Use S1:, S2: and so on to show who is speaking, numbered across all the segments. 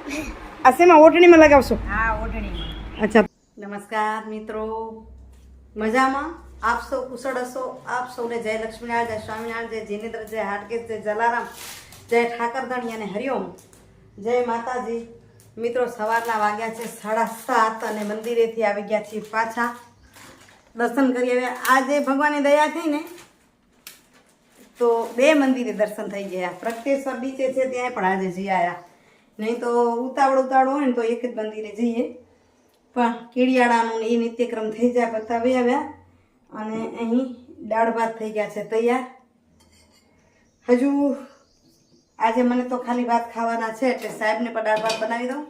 S1: આ શેમાં ઓટણીમાં લગાવશો?
S2: હા, ઓઢણીમાં.
S1: અચ્છા. નમસ્કાર મિત્રો, મજામાં? આપ સૌ કુશળ હશો? આપ સૌને જય લક્ષ્મીનારાયણ, જય સ્વામિનારાયણ, જય જીનેન્દ્ર, જય હાટકેશ, જય જલારામ, જય ઠાકરધણી અને હરિઓમ, જય માતાજી. મિત્રો, સવારના વાગ્યા છે 7:30 અને મંદિરેથી આવી ગયા છીએ પાછા. દર્શન કરી આવ્યા. આજે ભગવાનની દયા થઈ ને તો 2 મંદિરે દર્શન થઈ ગયા. પ્રત્યેશ્વર બીચે છે ત્યાં પણ આજે જઈ આવ્યા. નહીં તો ઉતાવળ હોય ને તો એક જ મંદિરે જઈએ, પણ કેડિયાળાનું એ નિત્યક્રમ થઈ જાય બતાવી આવ્યા. અને અહીં દાળ ભાત થઈ ગયા છે તૈયાર. હજુ આજે મને તો ખાલી ભાત ખાવાના છે એટલે સાહેબને પણ દાળ ભાત બનાવી દઉં,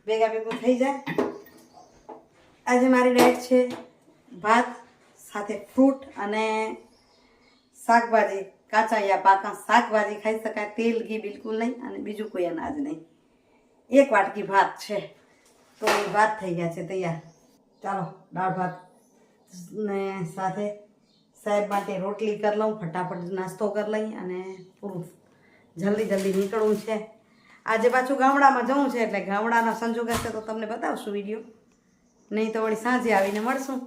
S1: ભેગું થઈ જાય. આજે મારી ડાયટ છે ભાત સાથે ફ્રૂટ અને શાકભાજી, કાચા યા પાકા શાકભાજી ખાઈ શકાય, તેલ ઘી બિલકુલ નહીં, અને બીજું કોઈ અનાજ નહીં. 1 વાટકી ભાત છે તો એ ભાત થઈ ગયા છે તૈયાર. ચાલો દાળ ભાત ને સાથે સાહેબ માટે રોટલી કરી લઉં, ફટાફટ નાસ્તો કરી લઈ અને પૂરું જલ્દી નીકળવું છે. આજે પાછું ગામડામાં જવું છે એટલે ગામડાના સંજોગ હશે તો તમને બતાવશું વિડીયો, નહીં તો વળી સાંજે આવીને મળશું.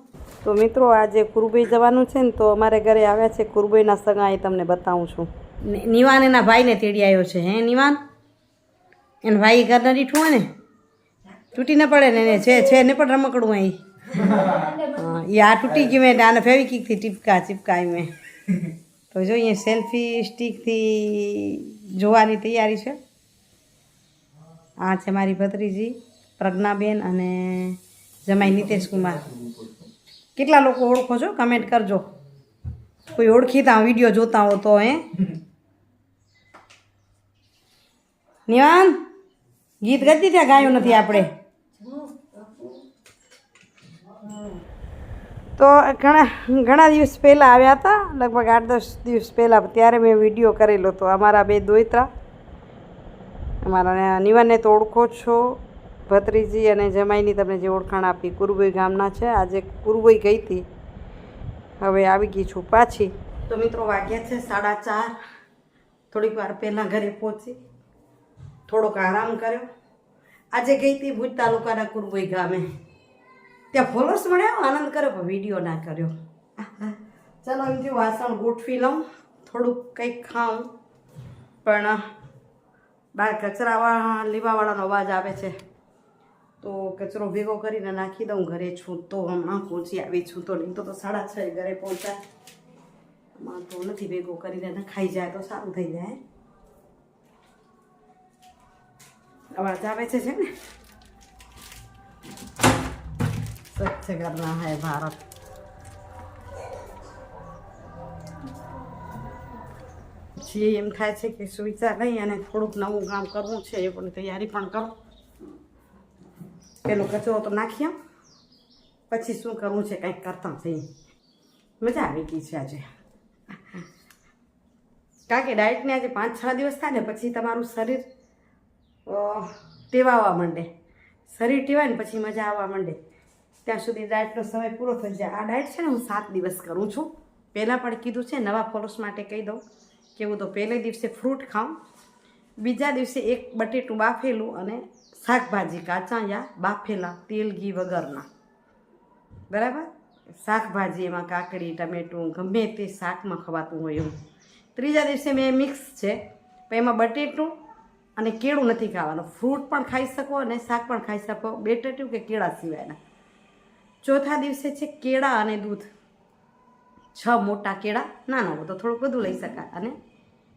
S1: તો મિત્રો, આજે કુરુભાઈ જવાનું છે ને તો અમારે ઘરે આવ્યા છે કુરુભાઈના સગા, એ તમને બતાવું છું. નિવાન એના ભાઈને તેડી આવ્યો છે. હે નિવાન, એને ભાઈ ઘરના દીઠું હોય ને તૂટી ન પડે ને, છે ને પણ રમકડું અહીં. હા, એ આ તૂટી ગયું મેં આને ફેવિકિકથી ચીપકા મેં તો જોઈએ સેલ્ફી સ્ટિકથી જોવાની તૈયારી છે. આ છે મારી ભત્રીજી પ્રજ્ઞાબેન અને જમાઈ નિતેશ કુમાર. કેટલા લોકો ઓળખો છો કમેન્ટ કરજો. કોઈ ઓળખીતા વિડીયો જોતા હો તો. નિવાન ગીત ગાતી ત્યાં ગાયું નથી આપણે તો. ઘણા દિવસ પહેલાં આવ્યા હતા, લગભગ 8-10 દિવસ પહેલાં. ત્યારે મેં વિડીયો કરેલો હતો. અમારા 2 દોયત્રા, અમારા નિવાનને તો ઓળખો છો, ભત્રીજી અને જમાઈની તમને જે ઓળખાણ આપી, કુરુભાઈ ગામના છે. આજે કુરુભાઈ ગઈ હતી, હવે આવી ગઈ છું પાછી. તો મિત્રો, વાગ્યા છે 4:30. થોડીક વાર પહેલાં ઘરે પહોંચી, થોડોક આરામ કર્યો. આજે ગઈ હતી ભુજ તાલુકાના કુરુભાઈ ગામે. ત્યાં ફોલોઅર્સ મળ્યા, આનંદ કર્યો, પણ વિડીયો ના કર્યો. ચાલો એમ થયું વાસણ ગોઠવી લઉં, થોડુંક કંઈક ખાઉં. પણ બહાર કચરા લેવાવાળાનો અવાજ આવે છે તો કચરો ભેગો કરીને નાખી દઉં. ઘરે છું તો હમણાં પહોંચી આવી છું, તો નહીં તો 6:30 ઘરે પહોંચાય. આમાં તો નથી, ભેગો કરીને નખાઈ જાય તો સારું થઈ જાય. અવાજ આવે છે ને. સ્વચ્છ કરના હૈ ભારત. પછી એમ થાય છે કે સુવિચાર લઈ અને થોડુંક નવું કામ કરવું છે, એ પણ તૈયારી પણ કરો. પેલો કચરો તો નાખીએ, પછી શું કરવું છે કંઈક કરતા થઈ. મજા આવી ગઈ છે આજે, કારણ કે ડાયટને આજે 5-6 દિવસ થાય ને પછી તમારું શરીર ટેવાવા માંડે. શરીર ટેવાય ને પછી મજા આવવા માંડે. ત્યાં સુધી ડાયટનો સમય પૂરો થઈ જાય. આ ડાયટ છે ને હું 7 દિવસ કરું છું. પહેલાં પણ કીધું છે, નવા ફોલોઅર્સ માટે કહી દઉં કે હું તો પહેલે દિવસે ફ્રૂટ ખાઉં, બીજા દિવસે 1 બટેટું બાફેલું અને શાકભાજી કાચા યા બાફેલા, તેલ ઘી વગરના, બરાબર. શાકભાજી એમાં કાકડી, ટમેટું, ગમે તે શાકમાં ખવાતું હોય એવું. ત્રીજા દિવસે મેં મિક્સ છે, પણ એમાં બટેટું અને કેળું નથી ખાવાનું. ફ્રૂટ પણ ખાઈ શકો અને શાક પણ ખાઈ શકો, બટેટું કે કેળા સિવાયના. ચોથા દિવસે છે કેળા અને દૂધ. 6 મોટા કેળા, નાના હોય તો થોડુંક બધું લઈ શકાય, અને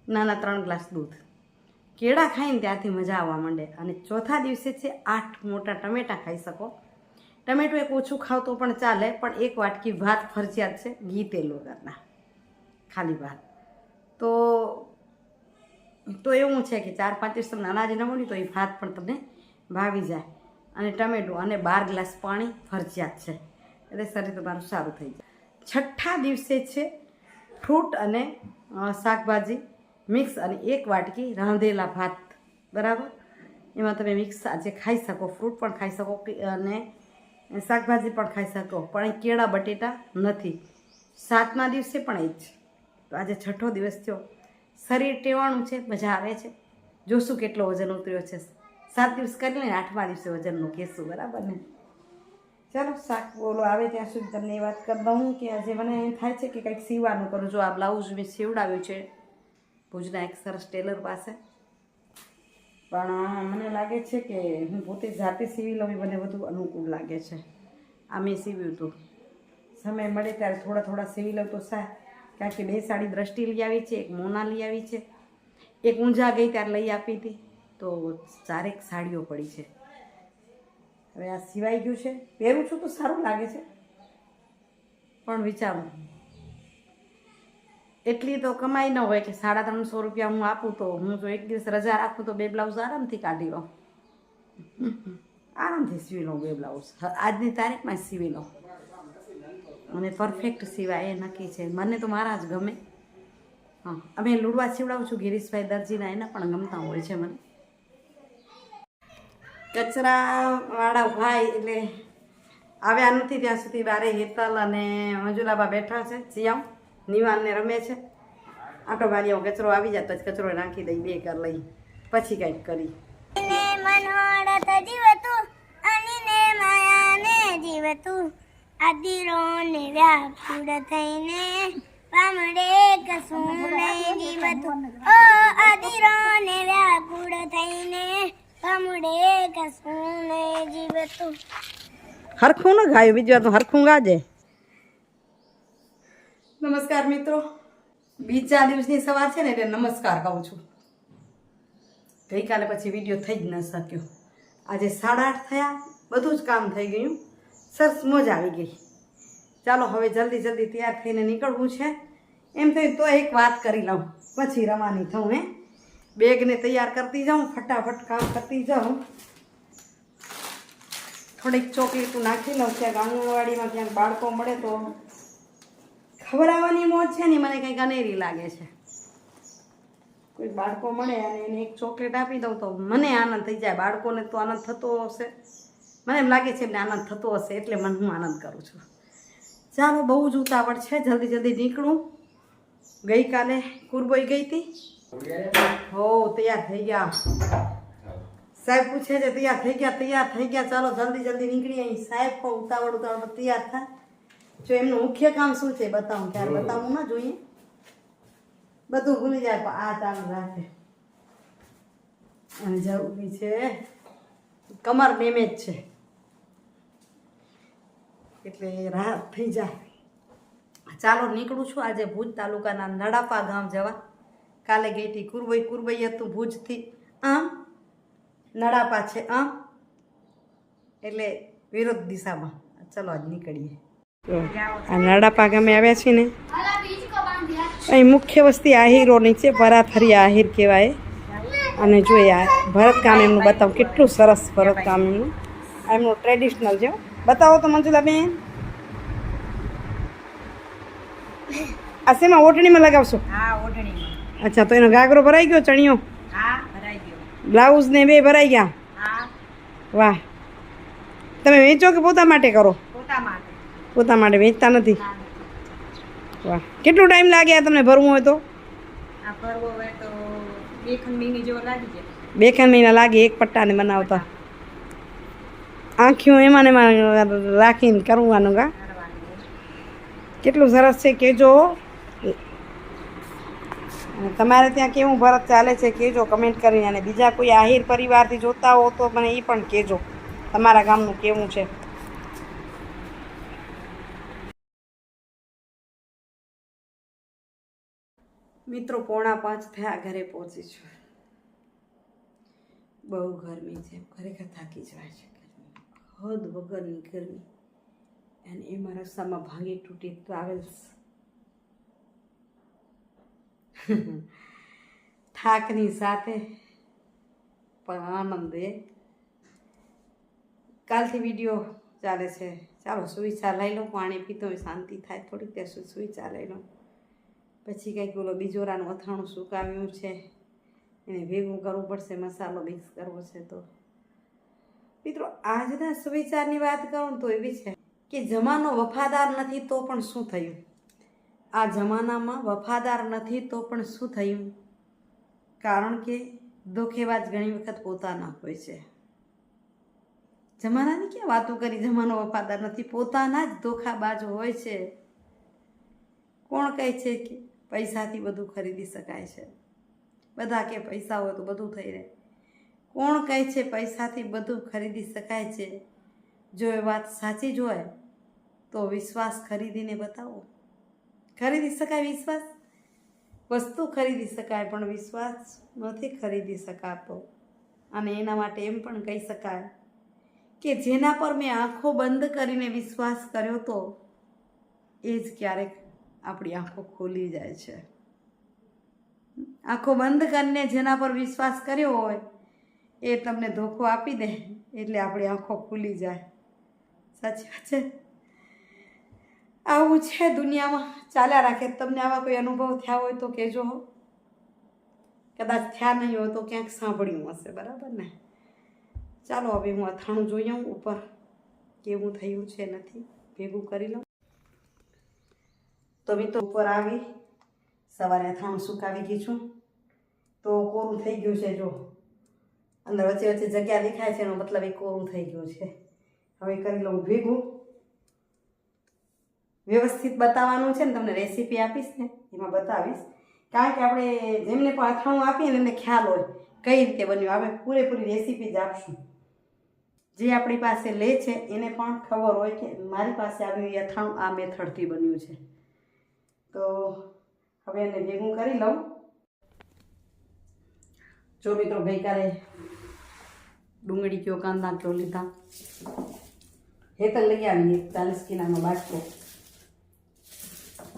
S1: નાના 3 ગ્લાસ દૂધ. કેળા ખાઈને ત્યારથી મજા આવવા માંડે. અને ચોથા દિવસે છે 8 મોટા ટમેટાં ખાઈ શકો. ટમેટું એક ઓછું ખાવ તો પણ ચાલે, પણ 1 વાટકી ભાત ફરજિયાત છે, ઘી તેલ વગરના, ખાલી ભાત. તો એવું છે કે 4-5 દિવસ તમને અનાજ ન મળ્યું તો એ ભાત પણ તમને ભાવી જાય. અને ટમેટું અને 12 ગ્લાસ પાણી ફરજિયાત છે, એટલે શરીર તમારું સારું થઈ જાય. છઠ્ઠા દિવસે છે ફ્રૂટ અને શાકભાજી મિક્સ અને 1 વાટકી રાંધેલા ભાત, બરાબર. એમાં તમે મિક્સ આજે ખાઈ શકો, ફ્રૂટ પણ ખાઈ શકો અને શાકભાજી પણ ખાઈ શકો, પણ એ કેળા બટેટા નથી. 7મા દિવસે પણ એ જ. તો આજે 6ઠ્ઠો દિવસ થયો. શરીર ટેવાણું છે, મજા આવે છે. જોશું કેટલો વજન ઉતર્યો છે. 7 દિવસ કરી લઈને 8મા દિવસે વજનનું કહેશું, બરાબર ને? ચાલો શાક બોલો આવે ત્યાં સુધી તમને એ વાત કરી દઉં કે આજે મને એમ થાય છે કે કંઈક સીવવાનું કરું. જો આ બ્લાઉઝ મેં સીવડાવ્યું છે ભુજના એક સરસ ટેલર પાસે, પણ મને લાગે છે કે હું પોતે જાતે સીવી લઉં એ મને વધુ અનુકૂળ લાગે છે. આ મેં સીવ્યું હતું, સમય મળે ત્યારે થોડા થોડા સીવી લઉં તો સાહેબ, કારણ કે 2 સાડી દ્રષ્ટિ લઈ આવી છે, એક મોના લઈ આવી છે, એક ઊંઝા ગઈ ત્યારે લઈ આપી હતી, તો 4 સાડીઓ પડી છે. હવે આ સિવાય ગયું છે, પહેરું છું તો સારું લાગે છે, પણ વિચારું એટલી તો કમાઈ ન હોય કે 350 રૂપિયા હું આપું તો હું જો એક દિવસ રજા રાખું તો 2 બ્લાઉઝ આરામથી કાઢી લઉં, આરામથી સીવી લઉં 2 બ્લાઉઝ આજની તારીખમાં સીવી લઉં. મને પરફેક્ટ સિવાય એ નક્કી છે, મને તો મારા જ ગમે. હા, અમે લુડવા સીવડાવું છું ગિરીશભાઈ દરજીના, એના પણ ગમતા હોય છે મને. કચરાવાળા ભાઈ એટલે આવ્યા નથી ત્યાં સુધી બારે હેતલ અને મંજુલાબા બેઠા છે, સિયામ નિવાનને રમે છે. આટો બારીઓ કચરો આવી જાય પછી કચરો નાખી દઈ, 2 કર લઈ પછી કંઈક કરી.
S2: મનોરથ જીવતું અનિને માયાને જીવતું આદિરોને વ્યાકુળ થઈને પામડે કશું નહીં જીવતું. ઓ આદિરોને વ્યાકુળ થઈને પામડે કશું નહીં જીવતું.
S1: હરખું ન ગાયું, બીજું તો હરખું ગાજે. નમસ્કાર મિત્રો, બીજા દિવસની સવાર છે ને એટલે નમસ્કાર કહું છું. ગઈકાલે પછી વિડીયો થઈ જ ન શક્યો. આજે 8:30 થયા, બધું જ કામ થઈ ગયું, સરસ મોજ આવી ગઈ. ચાલો હવે જલ્દી જલ્દી તૈયાર થઈને નીકળવું છે. એમ થઈ તો એક વાત કરી લઉં પછી રવાની થઉં. બેગને તૈયાર કરતી જાઉં, ફટાફટ કામ કરતી જાઉં. થોડીક ચોકલેટું નાખી લઉં, ક્યાંક આંગણવાડીમાં ક્યાંક બાળકો મળે તો ખવડાવવાની મોજ છે ને મને કંઈક અનેરી લાગે છે. કોઈ બાળકો મળે અને એને એક ચોકલેટ આપી દઉં તો મને આનંદ થઈ જાય. બાળકોને તો આનંદ થતો હશે, મને એમ લાગે છે એમને આનંદ થતો હશે, એટલે હું આનંદ કરું છું. ચાલો, બહુ જ ઉતાવળ છે, જલ્દી જલ્દી નીકળું. ગઈકાલે કુરબોઈ ગઈ હતી. હો, તૈયાર થઈ ગયા. સાહેબ પૂછે છે તૈયાર થઈ ગયા, તૈયાર થઈ ગયા. ચાલો જલ્દી જલ્દી નીકળી. અહીં સાહેબ પણ ઉતાવળ તૈયાર થાય. જો એમનું મુખ્ય કામ શું છે બતાવું, ત્યારે બતાવવું ના જોઈએ, બધું ભૂલી જાય પણ આ ચાલુ રાખે. અને જરૂરી છે, કમર ડેમેજ છે એટલે રાહત થઈ જાય. ચાલો નીકળું છું. આજે ભુજ તાલુકાના નડાપા ગામ જવા. કાલે ગઈ હતી કુરબઈ, કુરબઈ હતું ભુજથી આમ, નડાપા છે આમ, એટલે વિરોધ દિશામાં. ચલો આજ નીકળીએ. આ નડાપા ગામે આવ્યા છીએ ને, અહીં મુખ્ય વસ્તી આહીરોની છે, ભરાથરી આહીર કહેવાય. અને જોઈએ આ ભરતકામ એમનું બતાવો, કેટલું સરસ ભરતકામ એમનું. એમનું ટ્રેડિશનલ છે. બતાવો તો મંજુલાબેન. આ શેમાં ઓઢણીમાં લગાવશો?
S2: હા, ઓઢણીમાં.
S1: અચ્છા, તો એનો ઘાઘરો ભરાઈ ગયો, ચણિયો?
S2: હા, ભરાઈ ગયો.
S1: બ્લાઉઝ ને 2 ભરાઈ ગયા?
S2: હા.
S1: વાહ. તમે વેચો કે પોતા માટે કરો?
S2: પોતા માટે.
S1: પોતા માટે, વેચતા નથી? વાહ. કેટલો ટાઈમ લાગે આ તમને ભરવું હોય તો?
S2: આ ભરવો હોય તો 2 મહિના જેવો લાગી જાય.
S1: 2 મહિના લાગે એક પટ્ટાને બનાવતા. આંખીઓ એમાં ને એમાં રાખીને કરવાનું કા? કેટલું સરસ છે, કહેજો. તમારે ત્યાં કેવું ભરત ચાલે છે કહેજો કમેન્ટ કરીને. અને બીજા કોઈ આહિર પરિવારથી જોતા હો તો મને એ પણ કહેજો, તમારા ગામનું કેવું છે. મિત્રો 4:45 થયા, ઘરે પહોંચી છું. બહુ ગરમી છે, ખરેખર થાકી જવાય છે. હદ વગરની ગરમી, અને એમાં રસ્તામાં ભાંગી તૂટી ટ્રાવેલ્સ. થાકની સાથે પણ આનંદ. કાલથી વિડીયો ચાલે છે. ચાલો સુવિચાર લઈ લો, પાણી પીતો હોય શાંતિ થાય થોડીક, ત્યાં સુધી સુવિચાર લઈ લો. પછી કંઈક ઓલો બીજોરાનું અથાણું સુકાવ્યું છે, એને ભેગું કરવું પડશે, મસાલો મિક્સ કરવો છે. તો મિત્રો આજના સુવિચારની વાત કરું તો એવી છે કે જમાનો વફાદાર નથી તો પણ શું થયું? આ જમાનામાં વફાદાર નથી તો પણ શું થયું? કારણ કે ધોખેબાજ ઘણી વખત પોતાના હોય છે. જમાનાની ક્યાં વાતો કરી, જમાનો વફાદાર નથી, પોતાના જ ધોખાબાજ હોય છે. કોણ કહે છે કે પૈસાથી બધું ખરીદી શકાય છે? બધા કે પૈસા હોય તો બધું થઈ રહે. કોણ કહે છે પૈસાથી બધું ખરીદી શકાય છે? જો એ વાત સાચી જ હોય તો વિશ્વાસ ખરીદીને બતાવો. ખરીદી શકાય વિશ્વાસ? વસ્તુ ખરીદી શકાય પણ વિશ્વાસ નથી ખરીદી શકાતો. અને એના માટે એમ પણ કહી શકાય કે જેના પર મેં આંખો બંધ કરીને વિશ્વાસ કર્યો તો એ જ ક્યારેક આપણી આંખો ખોલી જાય છે. આંખો બંધ કરીને જેના પર વિશ્વાસ કર્યો હોય એ તમને ધોખો આપી દે એટલે આપણી આંખો ખુલી જાય. સાચી વાત છે. આવું છે દુનિયામાં, ચાલ્યા રાખે. તમને આવા કોઈ અનુભવ થયા હોય તો કહેજો. કદાચ થયા નહીં હોય તો ક્યાંક સાંભળ્યું હશે, બરાબર ને? ચાલો હવે હું અથાણું જોઈ આવું ઉપર કેવું થયું છે નથી, ભેગું કરી લઉં. તો મિત્રો ઉપર આવી સવારે અથાણું સુકાવી ગઈ છું તો કોરું થઈ ગયું છે. જો અંદર વચ્ચે વચ્ચે જગ્યા દેખાય છે એનો મતલબ એ કોરું થઈ ગયું છે. હવે કરી લઉં ભેગું. વ્યવસ્થિત બતાવવાનું છે ને, તમને રેસીપી આપીશ ને એમાં બતાવીશ. કારણ કે આપણે જેમને પણ અથાણું આપીએ ને એમને ખ્યાલ હોય કઈ રીતે બન્યું. આપણે પૂરેપૂરી રેસીપી જ આપશું. જે આપણી પાસે લે છે એને પણ ખબર હોય કે મારી પાસે આવ્યું એ અથાણું આ મેથડથી બન્યું છે. તો હવે એને ભેગું કરી લઉં. જો મિત્રો ગઈકાલે ડુંગળી કયો કાંદા કયો લીધા. હેતલ લઈ આવી 40 કિલોનો બાટલો.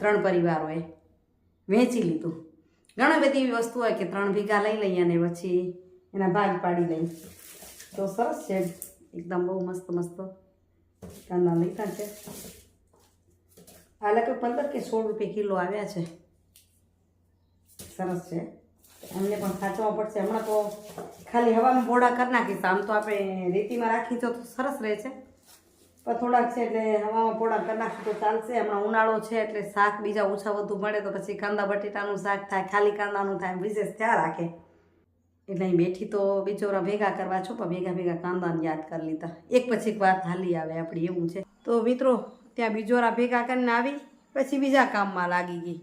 S1: 3 પરિવારોએ વેચી લીધું. ઘણી બધી એવી વસ્તુ હોય કે 3 ભેગા લઈ લઈએ અને પછી એના ભાગ પાડી લઈએ. તો સરસ છે, એકદમ બહુ મસ્ત મસ્ત કાંદા લીધા છે. આ લગભગ 15 કે 16 રૂપિયા કિલો આવ્યા છે. સરસ છે. એમને પણ સાચવવા પડશે. હમણાં તો ખાલી હવામાં બોડા કરી નાખીશ. આમ તો આપણે રેતીમાં રાખી તો સરસ રહે છે, પણ થોડાક છે એટલે હવામાં પોડા કરી નાખીએ તો ચાલશે. હમણાં ઉનાળો છે એટલે શાક બીજા ઓછા વધુ મળે તો પછી કાંદા બટેટાનું શાક થાય, ખાલી કાંદાનું થાય, વિશેષ ત્યાં રાખે. એટલે અહીં બેઠી તો બિચોરા ભેગા કરવા છો, પણ ભેગા ભેગા કાંદાને યાદ કરી લીધા. એક પછી એક વાત હાલી આવે આપણી, એવું છે. તો મિત્રો ત્યાં બિચોરા ભેગા કરીને આવી પછી બીજા કામમાં લાગી ગઈ.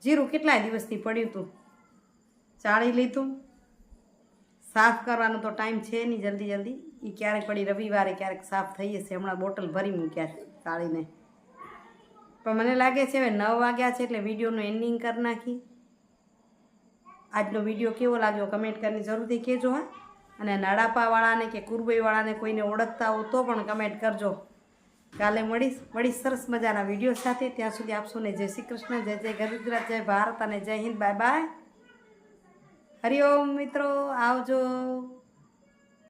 S1: જીરું કેટલાય દિવસથી પડ્યું હતું, ચાળી લીધું. સાફ કરવાનો તો ટાઈમ છે નહીં જલ્દી જલ્દી. એ ક્યારેક પડી રવિવારે ક્યારેક સાફ થઈ જશે. હમણાં બોટલ ભરી મૂક્યા છે ચાળીને. પણ મને લાગે છે હવે 9 વાગ્યા છે એટલે વિડીયોનું એન્ડિંગ કરી નાખી. આજનો વિડીયો કેવો લાગ્યો કમેન્ટ કરીને જરૂરથી કહેજો. હા, અને નાડાપાવાળાને કે કુરબઈવાળાને કોઈને ઓળખતા હો તો પણ કમેન્ટ કરજો. કાલે મળીશ સરસ મજાના વિડીયો સાથે. ત્યાં સુધી આપશોને જય શ્રી કૃષ્ણ, જય જય ગુજરાત, જય ભારત અને જય હિન્દ. Bye bye. હરિઓમ મિત્રો, આવજો.